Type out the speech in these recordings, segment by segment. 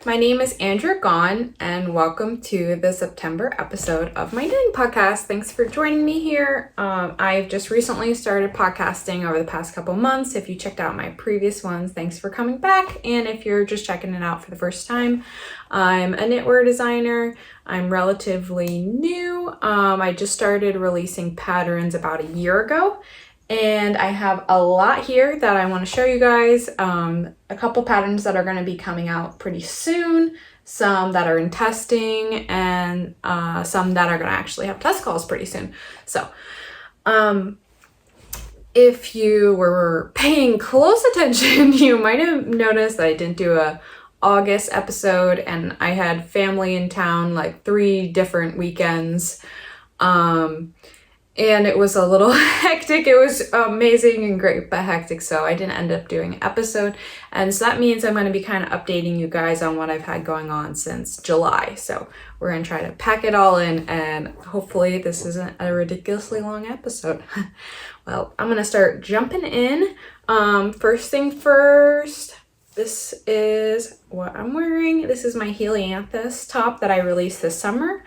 My name is Andrea Gaughan, and welcome to the September episode of my knitting podcast. Thanks for joining me here. I've just recently started podcasting over the past couple months. If you checked out my previous ones, thanks for coming back. And if you're just checking it out for the first time, I'm a knitwear designer. I'm relatively new. I just started releasing patterns about a year ago. And I have a lot here that I want to show you guys. A couple patterns that are going to be coming out pretty soon, some that are in testing, and some that are going to actually have test calls pretty soon. So if you were paying close attention, you might have noticed that I didn't do a August episode, and I had family in town like 3 different weekends. And it was a little hectic. It was amazing and great, but hectic. So I didn't end up doing an episode. And so that means I'm going to be kind of updating you guys on what I've had going on since July. So we're going to try to pack it all in, and hopefully this isn't a ridiculously long episode. Well, I'm going to start jumping in. First thing first, this is what I'm wearing. This is my Helianthus top that I released this summer.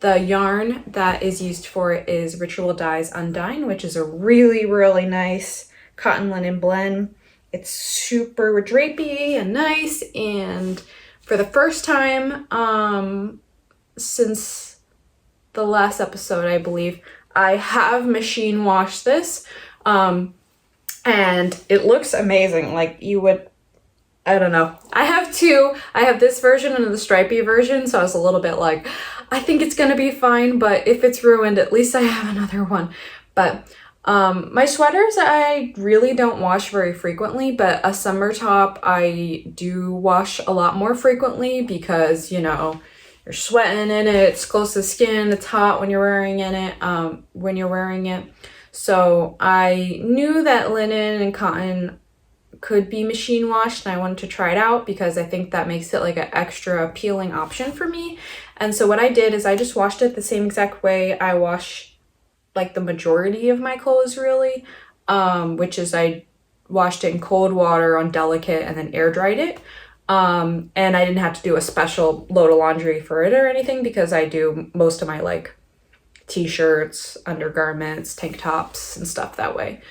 The yarn that is used for it is Ritual Dyes Undyne, which is a really, really nice cotton linen blend. It's super drapey and nice, and for the first time since the last episode, I believe, I have machine washed this, and it looks amazing. Like, you would, I don't know. I have 2. I have this version and the stripy version, so I was a little bit like, I think it's gonna be fine, but if it's ruined, at least I have another one. But my sweaters I really don't wash very frequently, but a summer top I do wash a lot more frequently because, you know, you're sweating in it, it's close to the skin, it's hot when you're wearing it. So I knew that linen and cotton could be machine washed, and I wanted to try it out because I think that makes it like an extra appealing option for me. And so what I did is I just washed it the same exact way I wash like the majority of my clothes, really, which is I washed it in cold water on delicate and then air dried it. And I didn't have to do a special load of laundry for it or anything because I do most of my like t-shirts, undergarments, tank tops and stuff that way.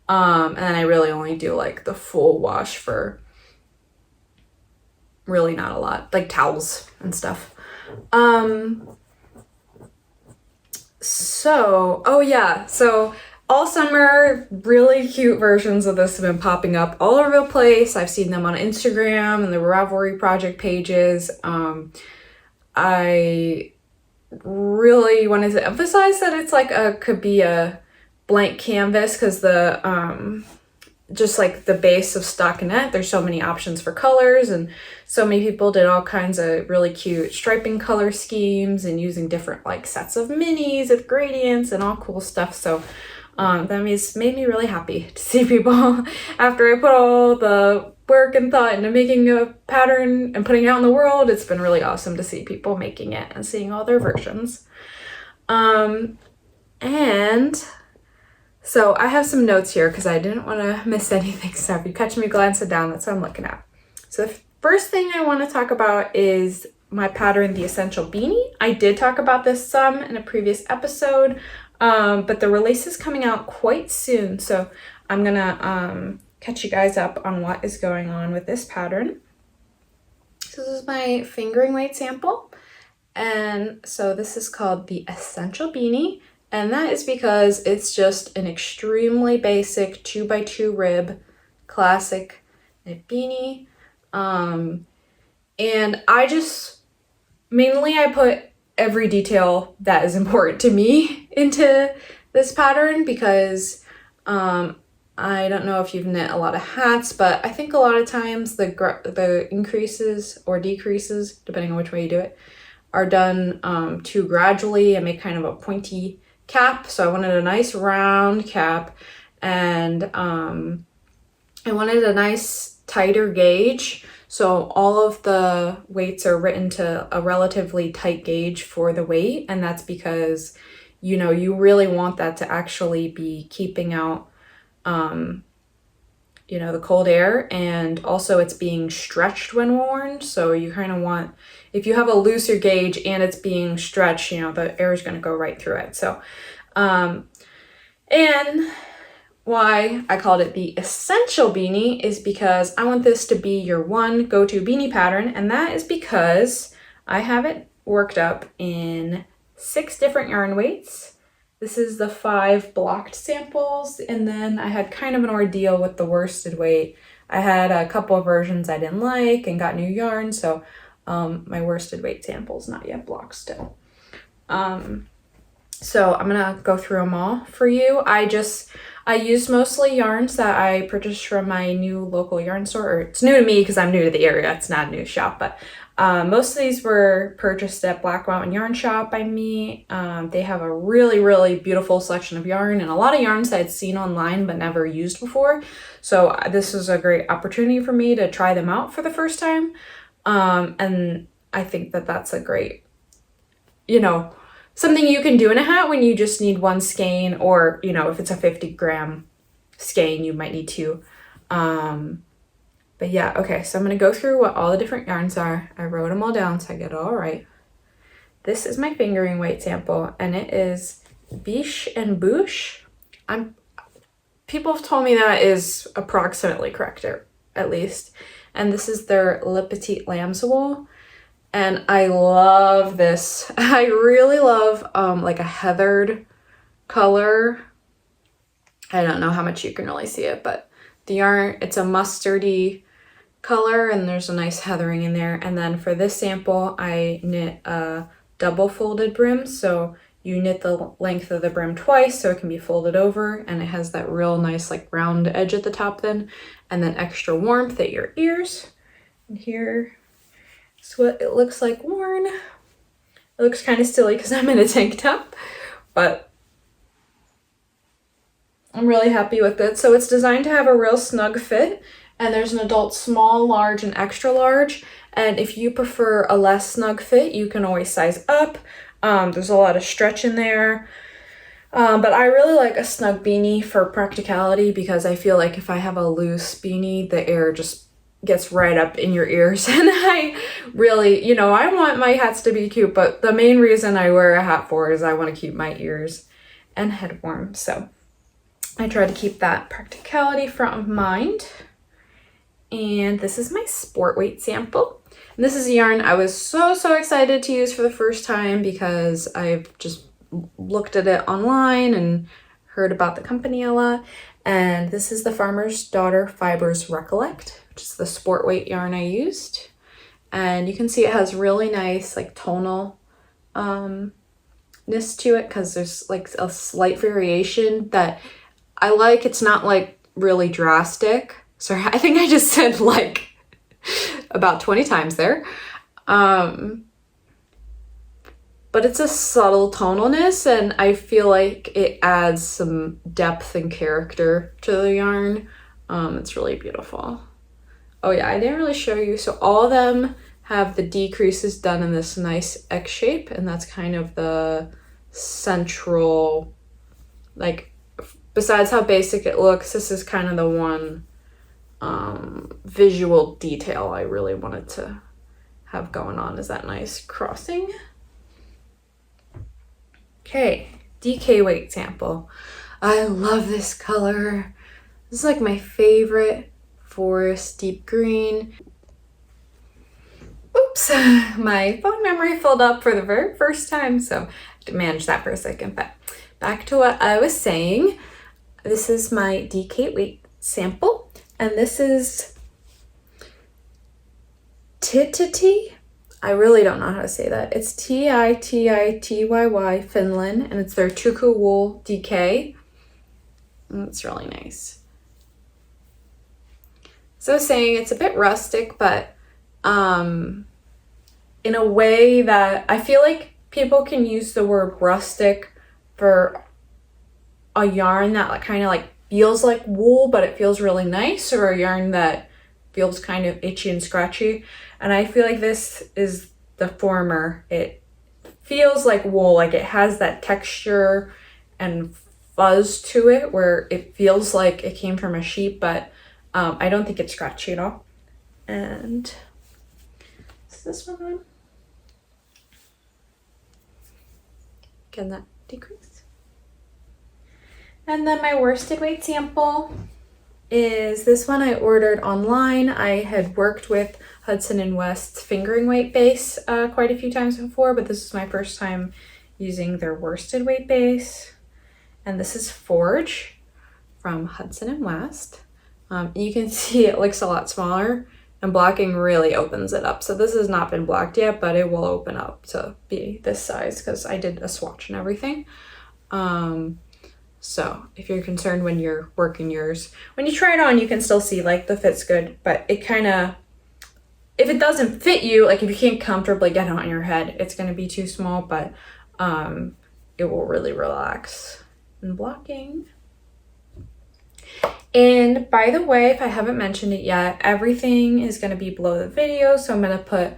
And then I really only do like the full wash for really not a lot, like towels and stuff. So all summer, really cute versions of this have been popping up all over the place. I've seen them on Instagram and the Ravelry project pages. I really wanted to emphasize that it's like could be a blank canvas, because the just like the base of stockinette, there's so many options for colors, and so many people did all kinds of really cute striping color schemes and using different like sets of minis with gradients and all cool stuff. So that made me really happy to see people after I put all the work and thought into making a pattern and putting it out in the world. It's been really awesome to see people making it and seeing all their versions. And so I have some notes here because I didn't want to miss anything. So if you catch me glancing down, that's what I'm looking at. So the first thing I want to talk about is my pattern, the Essential Beanie. I did talk about this some in a previous episode, but the release is coming out quite soon. So I'm going to catch you guys up on what is going on with this pattern. So this is my fingering weight sample. And so this is called the Essential Beanie. And that is because it's just an extremely basic 2x2 rib classic knit beanie. And I just, mainly I put every detail that is important to me into this pattern because I don't know if you've knit a lot of hats, but I think a lot of times the increases or decreases, depending on which way you do it, are done too gradually and make kind of a pointy cap. So I wanted a nice round cap, and I wanted a nice tighter gauge. So all of the weights are written to a relatively tight gauge for the weight, and that's because, you know, you really want that to actually be keeping out you know, the cold air, and also it's being stretched when worn. So you kind of want, if you have a looser gauge and it's being stretched, you know, the air is going to go right through it. So, and why I called it the Essential Beanie is because I want this to be your one go-to beanie pattern, and that is because I have it worked up in 6 different yarn weights. This is the 5 blocked samples, and then I had kind of an ordeal with the worsted weight. I had a couple of versions I didn't like and got new yarn, so my worsted weight sample's not yet blocked still. So I'm gonna go through them all for you. I used mostly yarns that I purchased from my new local yarn store. Or it's new to me because I'm new to the area. It's not a new shop, but most of these were purchased at Black Mountain Yarn Shop by me. They have a really, really beautiful selection of yarn and a lot of yarns I'd seen online but never used before. So this was a great opportunity for me to try them out for the first time. And I think that that's a great, you know, something you can do in a hat when you just need 1 skein, or, you know, if it's a 50-gram skein, you might need 2. But yeah, okay, so I'm going to go through what all the different yarns are. I wrote them all down so I get it all right. This is my fingering weight sample, and it is Biche and Bûches. People have told me that is approximately correct, at least. And this is their Le Petit Lambswool. And I love this. I really love like a heathered color. I don't know how much you can really see it, but the yarn, it's a mustardy color and there's a nice heathering in there. And then for this sample, I knit a double folded brim. So you knit the length of the brim twice so it can be folded over, and it has that real nice like round edge at the top then, and then extra warmth at your ears. And here, that's what it looks like worn. It looks kind of silly because I'm in a tank top, but I'm really happy with it. So it's designed to have a real snug fit, and there's an adult small, large, and extra large. And if you prefer a less snug fit, you can always size up. There's a lot of stretch in there. But I really like a snug beanie for practicality, because I feel like if I have a loose beanie, the air just gets right up in your ears. And I really, you know, I want my hats to be cute, but the main reason I wear a hat for is I want to keep my ears and head warm. So I try to keep that practicality front of mind. And this is my sport weight sample. And this is a yarn I was so excited to use for the first time, because I've just looked at it online and heard about the company a lot. And this is the Farmer's Daughter Fibers Recollect, which is the sport weight yarn I used. And you can see it has really nice like tonal ness to it, because there's like a slight variation that I like. It's not like really drastic. Sorry, I think I just said like about 20 times there. But it's a subtle tonalness, and I feel like it adds some depth and character to the yarn. It's really beautiful. Oh yeah, I didn't really show you. So all of them have the decreases done in this nice X shape, and that's kind of the central, like, besides how basic it looks, this is kind of the one visual detail I really wanted to have going on, is that nice crossing. Okay, DK weight sample. I love this color. This is like my favorite forest deep green. Oops, my phone memory filled up for the very first time, so I had to manage that for a second. But back to what I was saying. This is my DK weight sample, and this is Titityy. I really don't know how to say that. It's Titityyy Finland, and it's their Tukuwool DK. And it's really nice. So saying it's a bit rustic, but in a way that I feel like people can use the word rustic for a yarn that kind of like feels like wool, but it feels really nice, or a yarn that feels kind of itchy and scratchy. And I feel like this is the former. It feels like wool, like it has that texture and fuzz to it where it feels like it came from a sheep, but I don't think it's scratchy at all. And is this one on? Can that decrease? And then my worsted weight sample is this one I ordered online. I had worked with Hudson and West's fingering weight base quite a few times before, but this is my first time using their worsted weight base. And this is Forge from Hudson and West. You can see it looks a lot smaller, and blocking really opens it up. So this has not been blocked yet, but it will open up to be this size because I did a swatch and everything. So if you're concerned when you're working yours, when you try it on, you can still see like the fit's good, but it kind of, if it doesn't fit you, like if you can't comfortably get it on your head, it's going to be too small, but it will really relax in blocking. And by the way, if I haven't mentioned it yet, everything is going to be below the video. So I'm going to put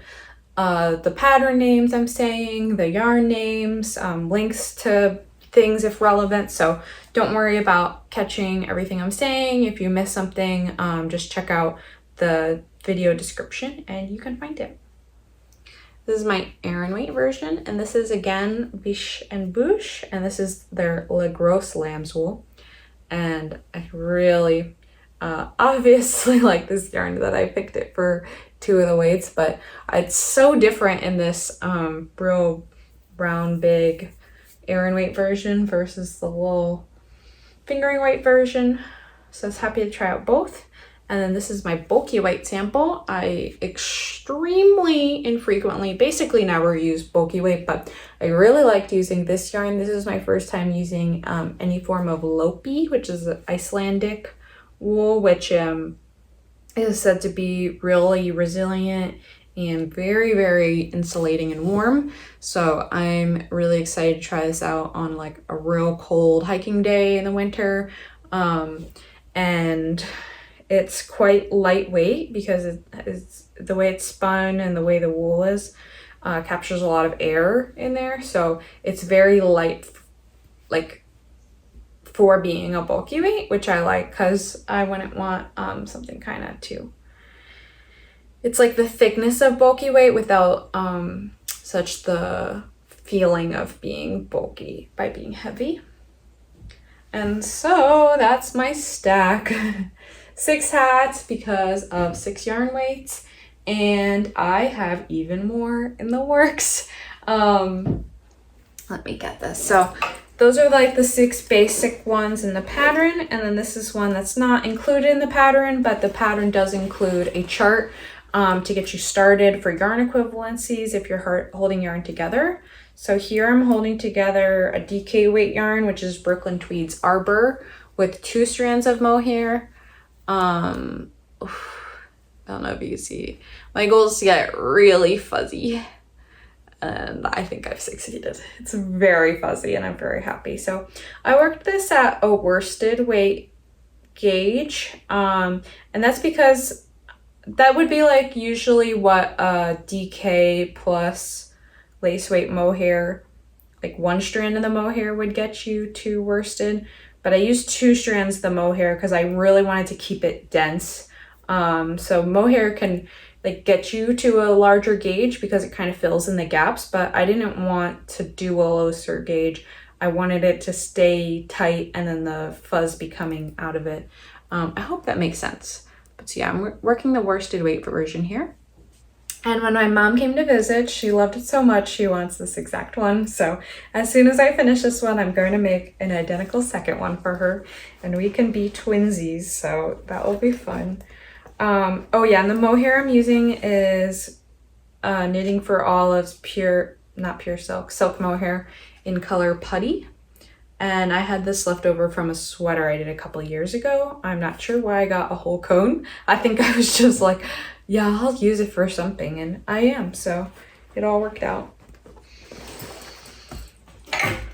the pattern names I'm saying, the yarn names, links to things if relevant. So don't worry about catching everything I'm saying. If you miss something, just check out the video description and you can find it. This is my Aran weight version, and this is again Biches and Bûches, and this is their Gros Lambswool. And I really obviously like this yarn that I picked it for 2 of the weights, but it's so different in this real round big Aran weight version versus the little fingering weight version. So I was happy to try out both. And then this is my bulky weight sample. I extremely infrequently, basically never use bulky weight, but I really liked using this yarn. This is my first time using any form of lopi, which is an Icelandic wool, which is said to be really resilient and very, very insulating and warm. So I'm really excited to try this out on like a real cold hiking day in the winter. And it's quite lightweight because it's the way it's spun and the way the wool is captures a lot of air in there. So it's very light, like for being a bulky weight, which I like because I wouldn't want something kind of too. It's like the thickness of bulky weight without such the feeling of being bulky by being heavy. And so that's my stack. 6 hats because of 6 yarn weights, and I have even more in the works. Let me get this. So those are like the 6 basic ones in the pattern, and then this is one that's not included in the pattern, but the pattern does include a chart to get you started for yarn equivalencies if you're holding yarn together. So here I'm holding together a DK weight yarn, which is Brooklyn Tweed's Arbor, with 2 strands of mohair. I don't know if you can see. My goal is to get it really fuzzy, and I think I've succeeded. It's very fuzzy and I'm very happy. So I worked this at a worsted weight gauge, and that's because that would be like usually what a DK plus lace weight mohair, like 1 strand of the mohair would get you to worsted. But I used 2 strands of the mohair because I really wanted to keep it dense. So mohair can like get you to a larger gauge because it kind of fills in the gaps, but I didn't want to do a looser gauge. I wanted it to stay tight and then the fuzz be coming out of it. I hope that makes sense. But so yeah, I'm working the worsted weight version here. And when my mom came to visit, she loved it so much, she wants this exact one. So as soon as I finish this one, I'm going to make an identical second one for her, and we can be twinsies, so that will be fun. Oh yeah, and the mohair I'm using is Knitting for Olive's silk mohair in color Putty. And I had this left over from a sweater I did a couple years ago. I'm not sure why I got a whole cone. I think I was just like, yeah, I'll use it for something, and I am, so it all worked out.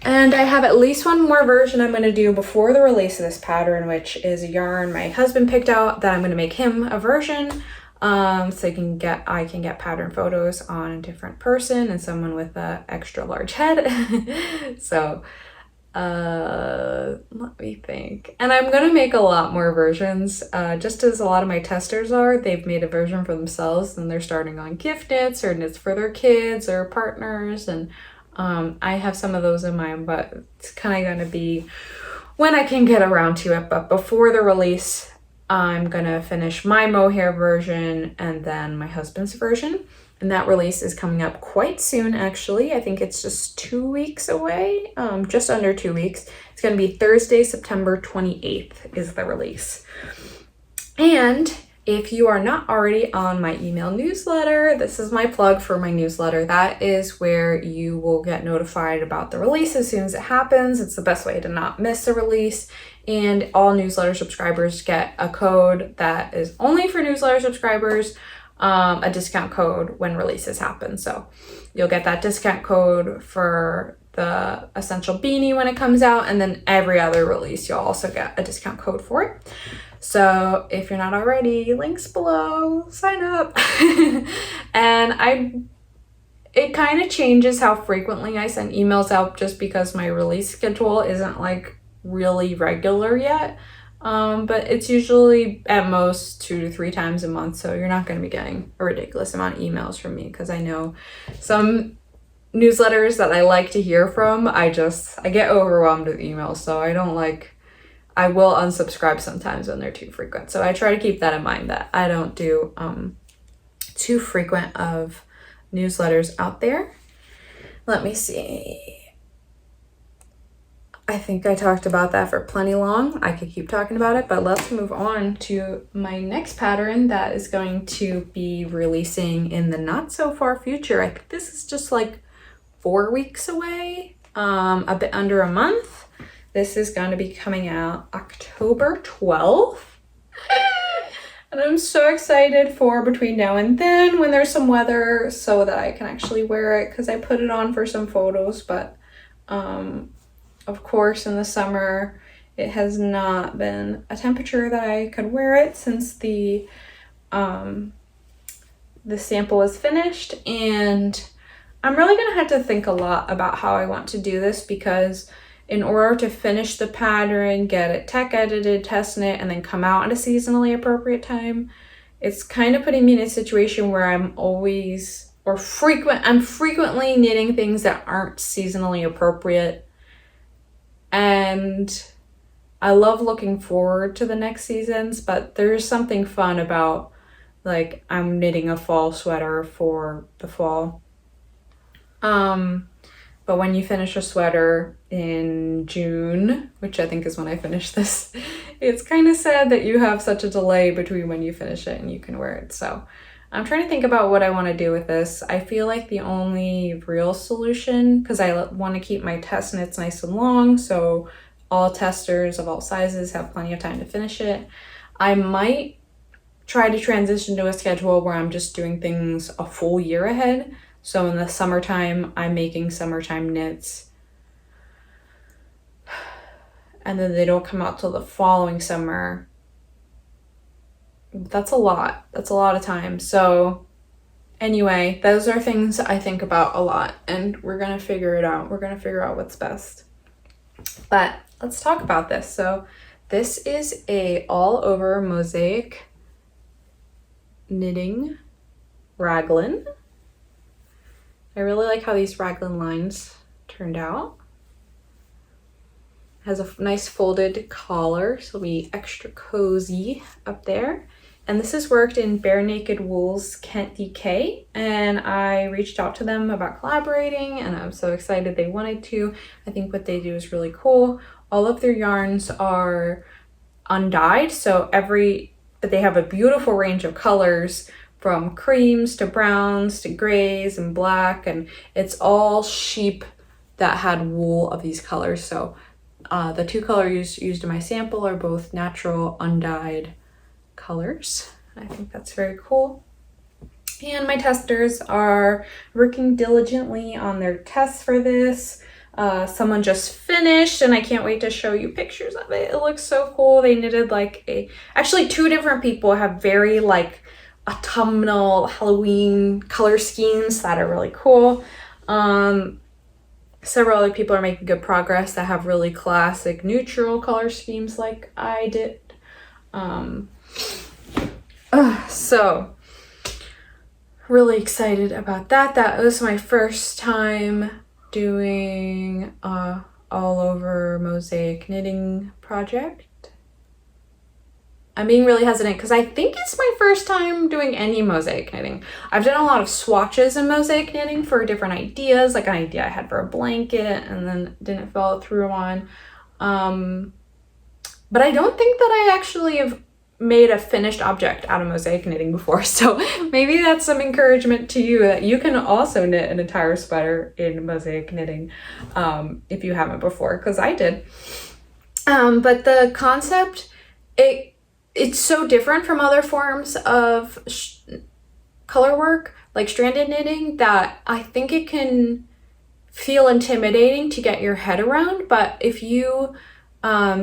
And I have at least one more version I'm going to do before the release of this pattern, which is a yarn my husband picked out that I'm going to make him a version, so I can get pattern photos on a different person and someone with a extra large head. So Let me think. And I'm gonna make a lot more versions, just as a lot of my testers are. They've made a version for themselves and they're starting on gift knits or knits for their kids or partners, and I have some of those in mind, but it's kind of gonna be when I can get around to it. But before the release, I'm gonna finish my mohair version and then my husband's version. And that release is coming up quite soon, actually. I think it's just 2 weeks away, just under 2 weeks. It's gonna be Thursday, September 28th is the release. And if you are not already on my email newsletter, this is my plug for my newsletter. That is where you will get notified about the release as soon as it happens. It's the best way to not miss a release. And all newsletter subscribers get a code that is only for newsletter subscribers, a discount code when releases happen. So you'll get that discount code for the Essential Beanie when it comes out, and then every other release you'll also get a discount code for it. So if you're not already, links below, sign up. And it kind of changes how frequently I send emails out just because my release schedule isn't like really regular yet. But it's usually at most 2 to 3 times a month, so you're not going to be getting a ridiculous amount of emails from me, because I know some newsletters that I like to hear from, I get overwhelmed with emails, so I will unsubscribe sometimes when they're too frequent. So I try to keep that in mind, that I don't do too frequent of newsletters out there. Let me see. I think I talked about that for plenty long. I could keep talking about it, but let's move on to my next pattern that is going to be releasing in the not so far future. I think this is just like 4 weeks away, a bit under a month. This is going to be coming out October 12th. And I'm so excited for between now and then when there's some weather so that I can actually wear it, because I put it on for some photos, but of course, in the summer, it has not been a temperature that I could wear it since the sample is finished. And I'm really going to have to think a lot about how I want to do this, because in order to finish the pattern, get it tech edited, test knit, and then come out at a seasonally appropriate time, it's kind of putting me in a situation where I'm frequently knitting things that aren't seasonally appropriate. And I love looking forward to the next seasons, but there's something fun about, like, I'm knitting a fall sweater for the fall. But when you finish a sweater in June, which I think is when I finish this, it's kind of sad that you have such a delay between when you finish it and you can wear it. So I'm trying to think about what I want to do with this. I feel like the only real solution, because I want to keep my test knits nice and long, so all testers of all sizes have plenty of time to finish it. I might try to transition to a schedule where I'm just doing things a full year ahead. So in the summertime, I'm making summertime knits, and then they don't come out till the following summer. That's a lot. That's a lot of time. So anyway, those are things I think about a lot, and we're going to figure it out. We're going to figure out what's best. But let's talk about this. So this is a all over mosaic knitting raglan. I really like how these raglan lines turned out. It has a nice folded collar, so it'll be extra cozy up there. And this is worked in Bare Naked Wool's Kent DK, and I reached out to them about collaborating, and I'm so excited they wanted to. I think what they do is really cool. All of their yarns are undyed, but they have a beautiful range of colors, from creams to browns to grays and black, and it's all sheep that had wool of these colors. So the 2 colors used in my sample are both natural undyed colors. I think that's very cool. And my testers are working diligently on their tests for this. Someone just finished, and I can't wait to show you pictures of it. It looks so cool. They knitted actually 2 different people have very autumnal Halloween color schemes that are really cool. several other people are making good progress that have really classic neutral color schemes like I did. So really excited about that. That was my first time doing all over mosaic knitting project. I'm being really hesitant because I think it's my first time doing any mosaic knitting. I've done a lot of swatches in mosaic knitting for different ideas, like an idea I had for a blanket and then didn't follow through on. But I don't think that I actually have made a finished object out of mosaic knitting before. So maybe that's some encouragement to you that you can also knit an entire sweater in mosaic knitting if you haven't before, because I did. But the concept, it's so different from other forms of color work, like stranded knitting, that I think it can feel intimidating to get your head around. But if you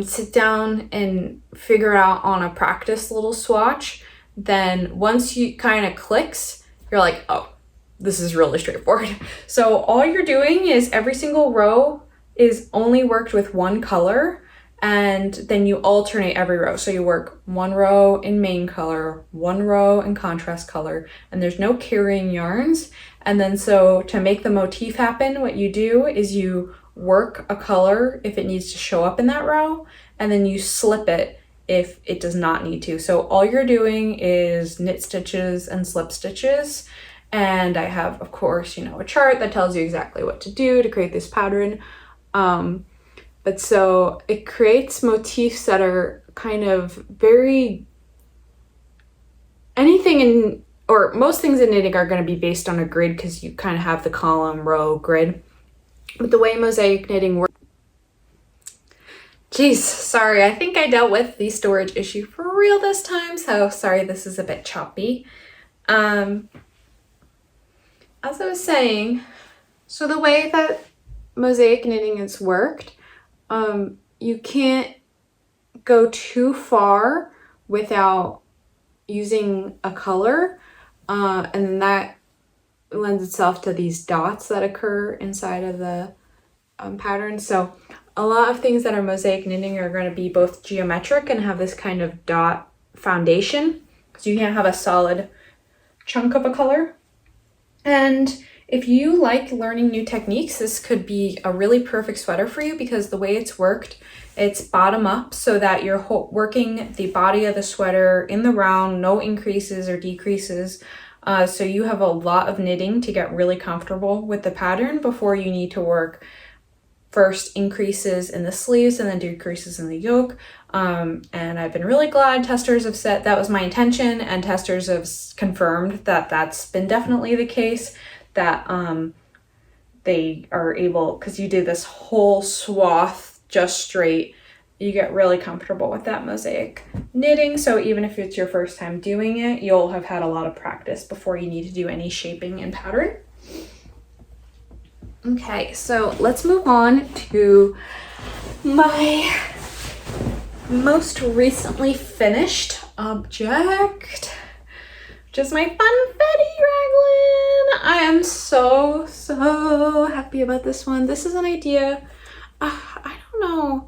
sit down and figure out on a practice little swatch, then once you kind of clicks, you're like, oh, this is really straightforward. So all you're doing is every single row is only worked with one color, and then you alternate every row. So you work one row in main color, one row in contrast color, and there's no carrying yarns. And then so to make the motif happen, what you do is you work a color if it needs to show up in that row, and then you slip it if it does not need to. So all you're doing is knit stitches and slip stitches. And I have, of course, a chart that tells you exactly what to do to create this pattern. But so it creates motifs that are kind of very, most things in knitting are going to be based on a grid because you kind of have the column row grid. But the way mosaic knitting works, geez, sorry, I think I dealt with the storage issue for real this time, so sorry this is a bit choppy. As I was saying, so the way that mosaic knitting is worked, you can't go too far without using a color, and that lends itself to these dots that occur inside of the pattern. So a lot of things that are mosaic knitting are going to be both geometric and have this kind of dot foundation, because you can't have a solid chunk of a color. And if you like learning new techniques, this could be a really perfect sweater for you, because the way it's worked, it's bottom up, so that you're working the body of the sweater in the round, no increases or decreases. So you have a lot of knitting to get really comfortable with the pattern before you need to work first increases in the sleeves and then decreases in the yoke. And I've been really glad testers have said that was my intention, and testers have confirmed that that's been definitely the case, that they are able, because you do this whole swath just straight, you get really comfortable with that mosaic knitting. So even if it's your first time doing it, you'll have had a lot of practice before you need to do any shaping and pattern. Okay, so let's move on to my most recently finished object, which is my Funfetti raglan. I am so happy about this one. This is an idea, I don't know.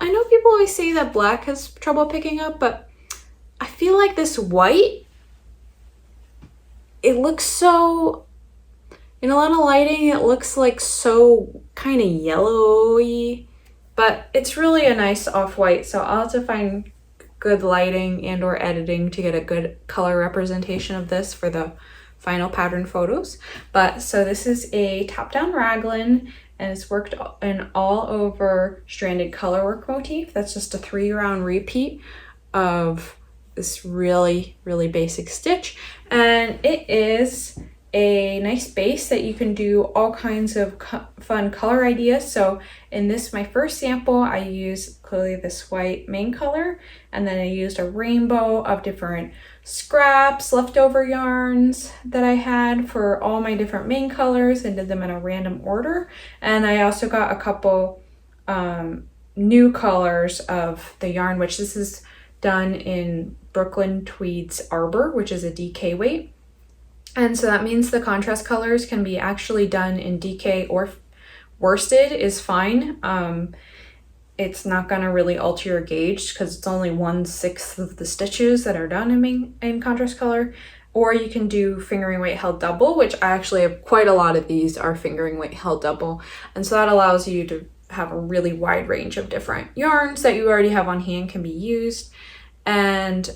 I know people always say that black has trouble picking up, but I feel like this white, it looks so, in a lot of lighting, it looks like so kind of yellowy, but it's really a nice off-white, so I'll have to find good lighting and or editing to get a good color representation of this for the final pattern photos. But so this is a top-down raglan, and it's worked in all over stranded colorwork motif. That's just a 3-round repeat of this really basic stitch, and it is a nice base that you can do all kinds of fun color ideas. So in this, my first sample, I used clearly this white main color, and then I used a rainbow of different scraps, leftover yarns that I had for all my different main colors, and did them in a random order. And I also got a couple new colors of the yarn, which this is done in Brooklyn Tweed's Arbor, which is a DK weight. And so that means the contrast colors can be actually done in DK or worsted is fine. It's not gonna really alter your gauge because it's only 1/6 of the stitches that are done in contrast color. Or you can do fingering weight held double, which I actually have quite a lot of these are fingering weight held double. And so that allows you to have a really wide range of different yarns that you already have on hand can be used. And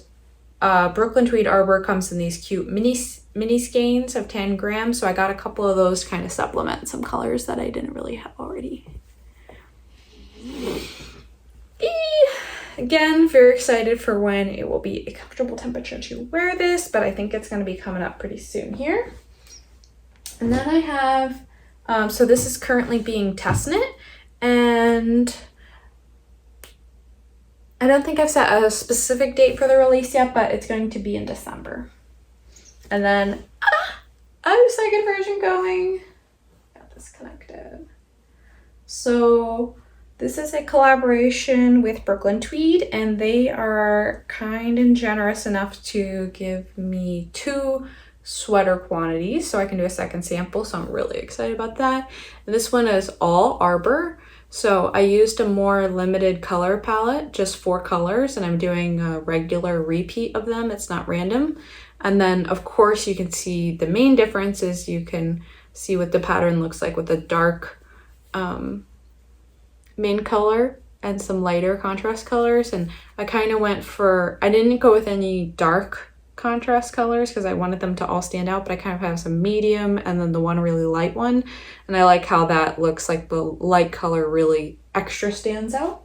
Brooklyn Tweed Arbor comes in these cute mini skeins of 10 grams. So I got a couple of those to kind of supplement some colors that I didn't really have already. Again, very excited for when it will be a comfortable temperature to wear this, but I think it's going to be coming up pretty soon here. And then I have, so this is currently being test knit, and I don't think I've set a specific date for the release yet, but it's going to be in December. And then I have a second version going. Got disconnected. So this is a collaboration with Brooklyn Tweed, and they are kind and generous enough to give me 2 sweater quantities so I can do a second sample. So I'm really excited about that. And this one is all Arbor. So I used a more limited color palette, just 4 colors, and I'm doing a regular repeat of them. It's not random. And then of course you can see the main difference is you can see what the pattern looks like with a dark main color and some lighter contrast colors. And I kind of went for, I didn't go with any dark contrast colors because I wanted them to all stand out, but I kind of have some medium and then the one really light one. And I like how that looks like the light color really extra stands out.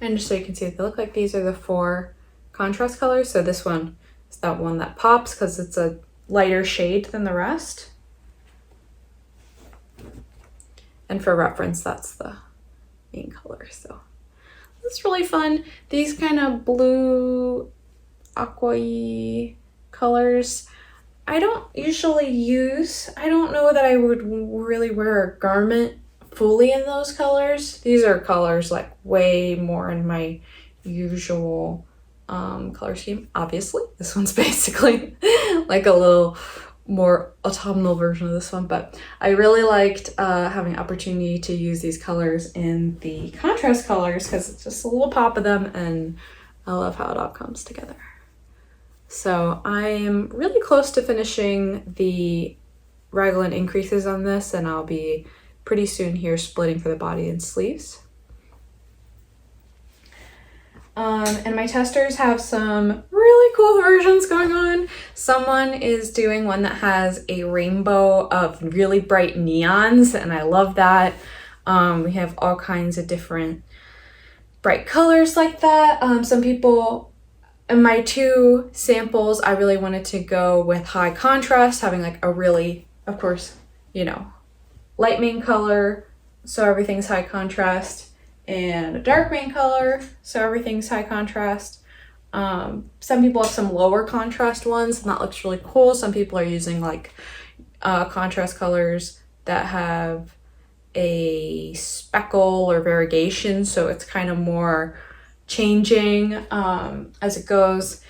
And just so you can see, they look like these are the 4 contrast colors. So this one is that one that pops because it's a lighter shade than the rest. And for reference, that's the main color. So it's really fun. These kind of blue aqua-y colors, I don't usually use. I don't know that I would really wear a garment fully in those colors. These are colors like way more in my usual color scheme. Obviously, this one's basically like a little more autumnal version of this one, but I really liked having opportunity to use these colors in the contrast colors because it's just a little pop of them, and I love how it all comes together. So I'm really close to finishing the raglan increases on this, and I'll be pretty soon here splitting for the body and sleeves. And my testers have some really cool versions going on. Someone is doing one that has a rainbow of really bright neons, and I love that. We have all kinds of different bright colors like that. Some people, in my 2 samples, I really wanted to go with high contrast, having like a really, of course, you know, light main color, so everything's high contrast, and a dark main color, so everything's high contrast. Some people have some lower contrast ones, and that looks really cool. Some people are using like contrast colors that have a speckle or variegation, so it's kind of more changing as it goes.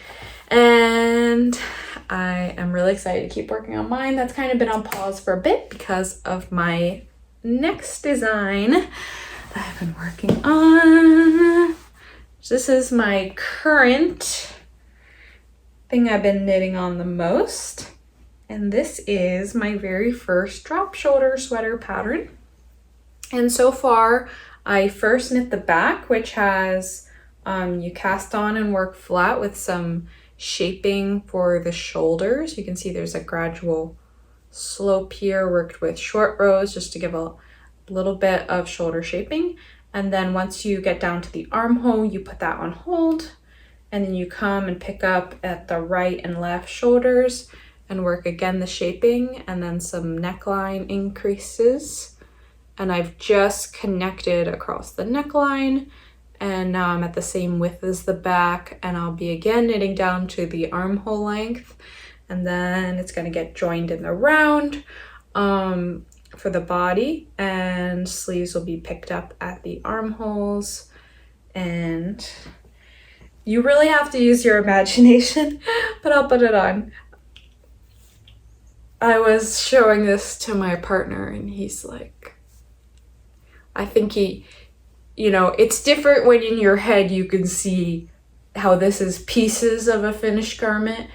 And I am really excited to keep working on mine. That's kind of been on pause for a bit because of my next design I've been working on. This is my current thing I've been knitting on the most. And this is my very first drop shoulder sweater pattern. And so far, I first knit the back, which has, you cast on and work flat with some shaping for the shoulders. You can see there's a gradual slope here, worked with short rows just to give a little bit of shoulder shaping. And then once you get down to the armhole, you put that on hold, and then you come and pick up at the right and left shoulders and work again the shaping and then some neckline increases. And I've just connected across the neckline, and now I'm at the same width as the back, and I'll be again knitting down to the armhole length, and then it's going to get joined in the round for the body, and sleeves will be picked up at the armholes. And you really have to use your imagination, but I'll put it on. I was showing this to my partner and he's like, I think he, you know, it's different when in your head you can see how this is pieces of a finished garment.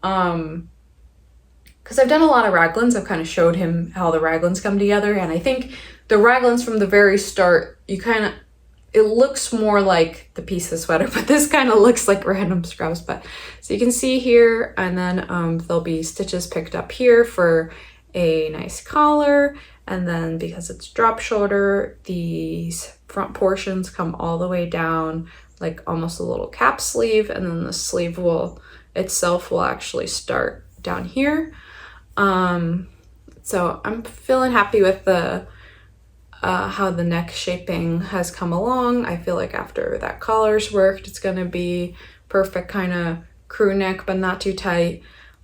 Because I've done a lot of raglans. I've kind of showed him how the raglans come together. And I think the raglans from the very start, it looks more like the piece of the sweater, but this kind of looks like random scrubs. But so you can see here, and then there'll be stitches picked up here for a nice collar. And then because it's drop shoulder, these front portions come all the way down, like almost a little cap sleeve. And then the sleeve itself will actually start down here. So I'm feeling happy with the how the neck shaping has come along. I feel like after that collar's worked, it's gonna be perfect kind of crew neck, but not too tight.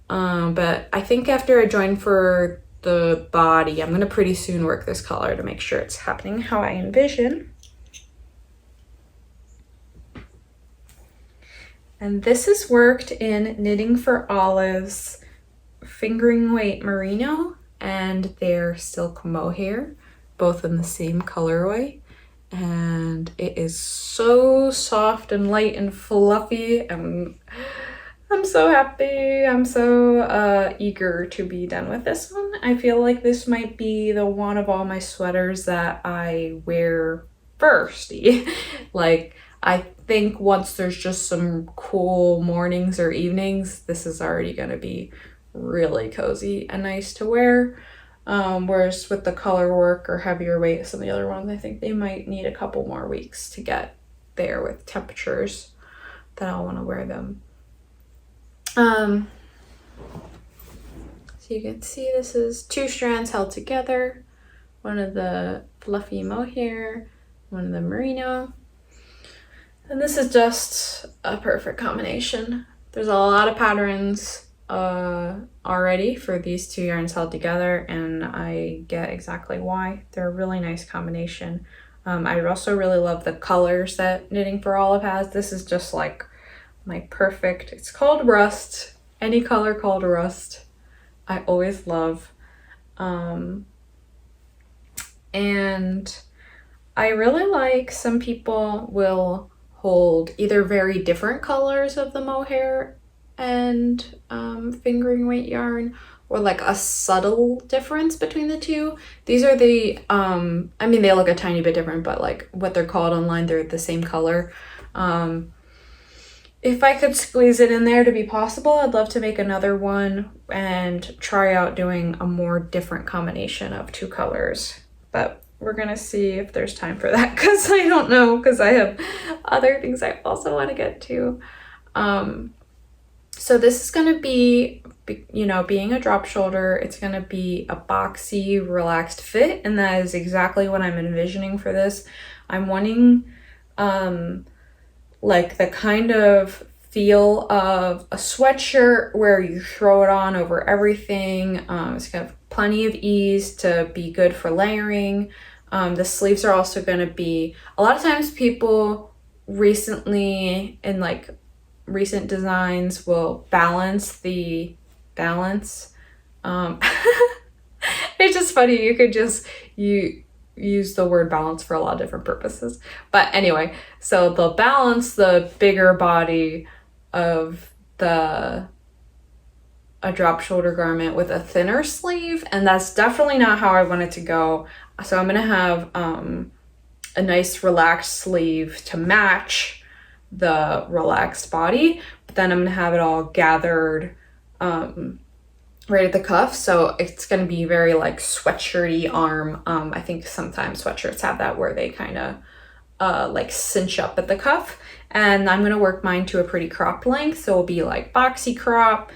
But I think after I join for the body, I'm gonna pretty soon work this collar to make sure it's happening how I envision. And this is worked in Knitting for Olive's fingering weight merino and their silk mohair, both in the same colorway. And it is so soft and light and fluffy. I'm so happy. I'm so eager to be done with this one. I feel like this might be the one of all my sweaters that I wear first. Like, I think once there's just some cool mornings or evenings, this is already gonna be really cozy and nice to wear. Whereas with the color work or heavier weight, some of the other ones, I think they might need a couple more weeks to get there with temperatures that I'll want to wear them. So you can see this is 2 strands held together, one of the fluffy mohair, one of the merino, and this is just a perfect combination. There's a lot of patterns already for these 2 yarns held together, and I get exactly why. They're a really nice combination. I also really love the colors that Knitting for Olive has. This is just like my perfect, it's called Rust, any color called Rust, I always love. And I really like, some people will hold either very different colors of the mohair and fingering weight yarn, or like a subtle difference between the two. These are the, I mean, they look a tiny bit different, but like what they're called online, they're the same color. If I could squeeze it in there to be possible, I'd love to make another one and try out doing a more different combination of 2 colors. But we're gonna see if there's time for that, because I don't know, because I have other things I also want to get to. So this is gonna be, you know, being a drop shoulder, it's gonna be a boxy, relaxed fit, and that is exactly what I'm envisioning for this. I'm wanting like the kind of feel of a sweatshirt where you throw it on over everything. It's got plenty of ease to be good for layering. The sleeves are also going to be, a lot of times people recently in like recent designs will balance the balance. It's just funny, you could just use the word balance for a lot of different purposes. But anyway, so they'll balance the bigger body of a drop shoulder garment with a thinner sleeve, and that's definitely not how I want it to go. So I'm gonna have a nice relaxed sleeve to match the relaxed body, but then I'm gonna have it all gathered right at the cuff, so it's going to be very like sweatshirty arm. I think sometimes sweatshirts have that where they kind of like cinch up at the cuff, and I'm going to work mine to a pretty cropped length, so it'll be like boxy crop.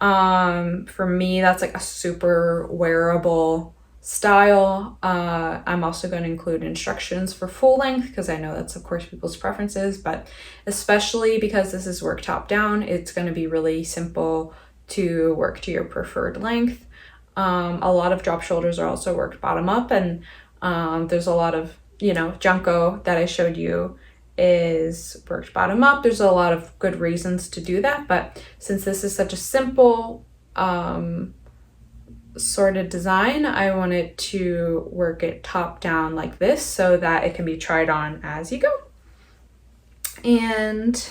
For me, that's like a super wearable style. I'm also going to include instructions for full length, because I know that's of course people's preferences, but especially because this is work top down, it's going to be really simple to work to your preferred length. A lot of drop shoulders are also worked bottom up, and there's a lot of, you know, Junko that I showed you is worked bottom up. There's a lot of good reasons to do that, but since this is such a simple sort of design, I wanted to work it top down like this so that it can be tried on as you go. And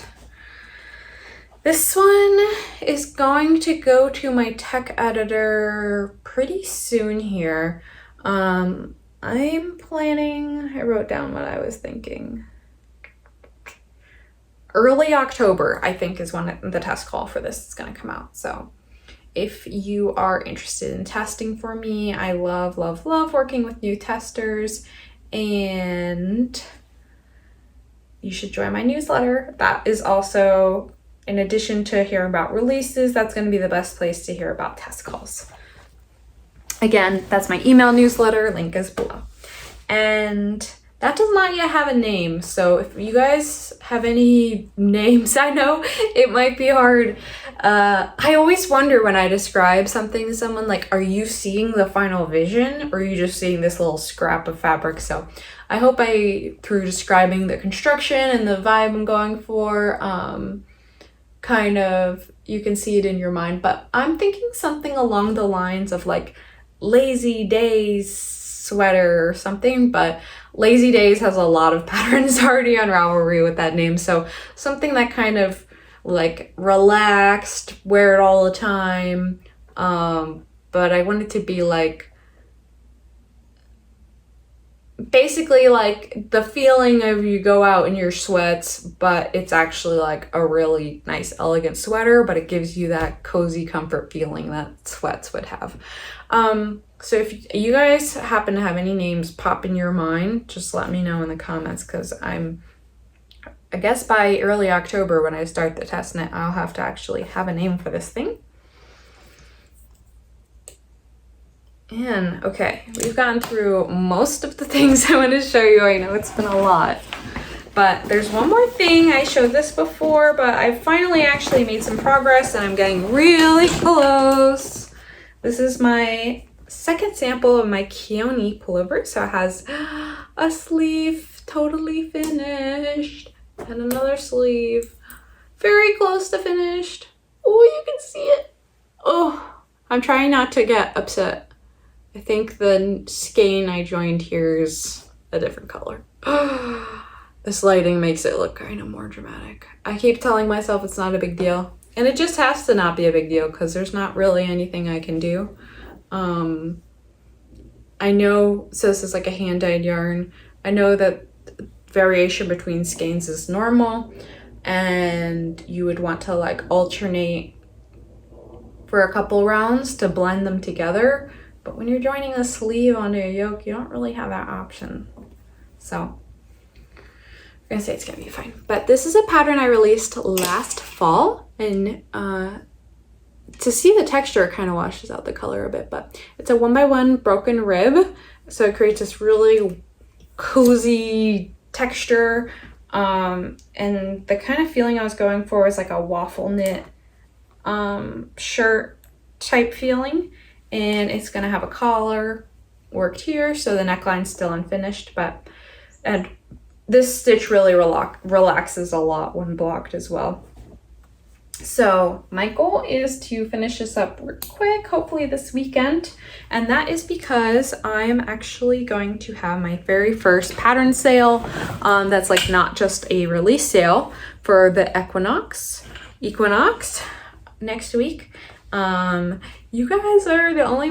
this one is going to go to my tech editor pretty soon here. I'm planning, I wrote down what I was thinking. Early October, I think, is when the test call for this is going to come out. So if you are interested in testing for me, I love, love, love working with new testers, and you should join my newsletter. That is also, in addition to hearing about releases, that's going to be the best place to hear about test calls. Again, that's my email newsletter, link is below. And that does not yet have a name, so if you guys have any names, I know it might be hard. I always wonder when I describe something to someone, like, are you seeing the final vision, or are you just seeing this little scrap of fabric? So I hope through describing the construction and the vibe I'm going for, kind of, you can see it in your mind. But I'm thinking something along the lines of like Lazy Days sweater or something, but Lazy Days has a lot of patterns already on Ravelry with that name, so something that kind of like relaxed, wear it all the time, but I want it to be like basically like the feeling of you go out in your sweats, but it's actually like a really nice elegant sweater, but it gives you that cozy comfort feeling that sweats would have. So if you guys happen to have any names pop in your mind, just let me know in the comments, because I guess by early October when I start the test knit, I'll have to actually have a name for this thing. And okay, we've gone through most of the things I want to show you. I know it's been a lot, but there's one more thing. I showed this before, but I finally actually made some progress and I'm getting really close. This is my second sample of my Keoni pullover. So it has a sleeve totally finished and another sleeve very close to finished. Oh, you can see it. Oh, I'm trying not to get upset. I think the skein I joined here is a different color. This lighting makes it look kind of more dramatic. I keep telling myself it's not a big deal, and it just has to not be a big deal because there's not really anything I can do. I know, so this is like a hand-dyed yarn. I know that variation between skeins is normal, and you would want to like alternate for a couple rounds to blend them together. But when you're joining a sleeve onto a yoke, you don't really have that option. So I'm gonna say it's gonna be fine. But this is a pattern I released last fall, and to see the texture, it kind of washes out the color a bit, but it's a 1x1 broken rib. So it creates this really cozy texture. And the kind of feeling I was going for was like a waffle knit shirt type feeling. And it's gonna have a collar worked here, so the neckline's still unfinished, and this stitch really relaxes a lot when blocked as well. So my goal is to finish this up quick, hopefully this weekend, and that is because I'm actually going to have my very first pattern sale that's like not just a release sale for the equinox next week. You guys are the only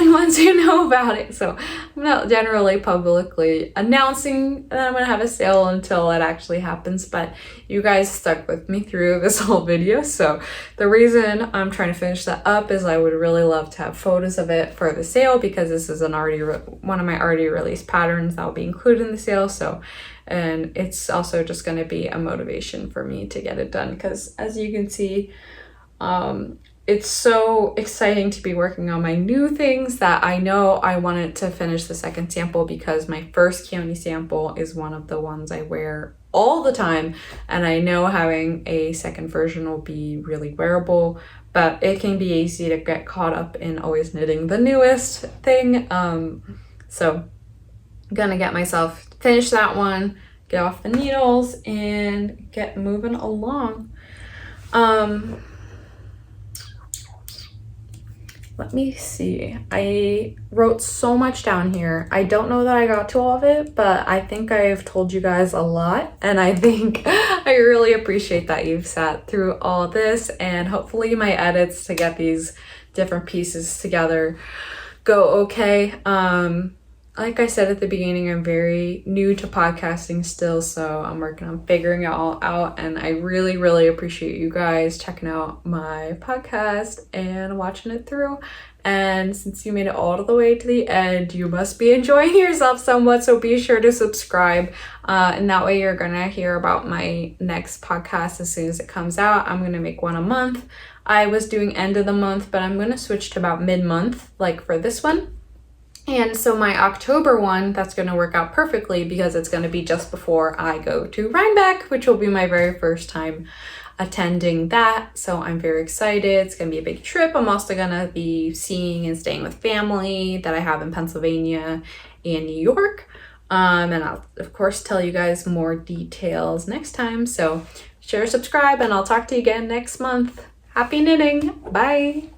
ones who know about it, so I'm not generally publicly announcing that I'm gonna have a sale until it actually happens, but you guys stuck with me through this whole video. So the reason I'm trying to finish that up is I would really love to have photos of it for the sale, because this is one of my already released patterns that will be included in the sale. So, and it's also just going to be a motivation for me to get it done, because as you can see, it's so exciting to be working on my new things that I know I wanted to finish the second sample, because my first Keoni sample is one of the ones I wear all the time, and I know having a second version will be really wearable, but it can be easy to get caught up in always knitting the newest thing. So I'm gonna get myself finish that one, get off the needles, and get moving along. let me see. I wrote so much down here. I don't know that I got to all of it, but I think I've told you guys a lot, and I think I really appreciate that you've sat through all of this, and hopefully my edits to get these different pieces together go okay. Like I said at the beginning, I'm very new to podcasting still, so I'm working on figuring it all out, and I really, really appreciate you guys checking out my podcast and watching it through. And since you made it all the way to the end, you must be enjoying yourself somewhat, so be sure to subscribe, and that way you're gonna hear about my next podcast as soon as it comes out. I'm gonna make one a month. I was doing end of the month, but I'm gonna switch to about mid-month, like for this one. And so my October one, that's going to work out perfectly because it's going to be just before I go to Rhinebeck, which will be my very first time attending that. So I'm very excited. It's going to be a big trip. I'm also going to be seeing and staying with family that I have in Pennsylvania and New York. And I'll, of course, tell you guys more details next time. So share, subscribe, and I'll talk to you again next month. Happy knitting. Bye.